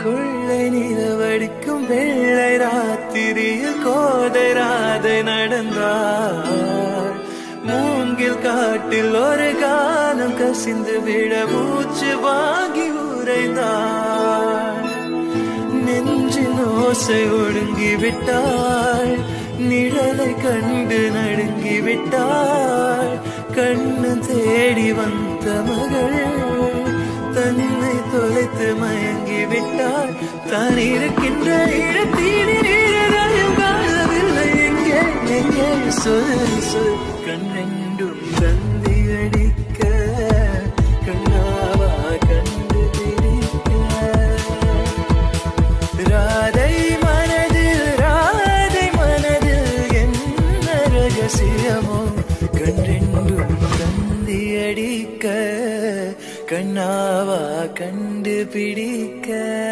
கொள்ளை நிலவடிக்கும் வெள்ளை ராத்திரியில் கோதை ராதை நடந்தாள். மூங்கில் காட்டில் ஒரு காலம் கசிந்து விட மூச்சு வாங்கி உரைந்தாள். நெஞ்சின் ஓசை ஒடுங்கி விட்டாள். நிழலை கண்டு நடுங்கி விட்டாள். கண்ணு தேடி வந்த மகள் தன்னை தொலைத்து மயங்கி விட்டாள். தான் இருக்கின்ற இடத்தில் காணவில்லை. எங்கே எங்கே சொல் சொல். கண்ணெண்டும் தந்தி அடிக்க கண்ணாவா கண்டு பிடிக்க. ராதை மனதில் என்ன ரகசியமோ கண்ணெண்டும் தந்தி அடிக்க கண்ணாவா கண்டு பிடிக்க.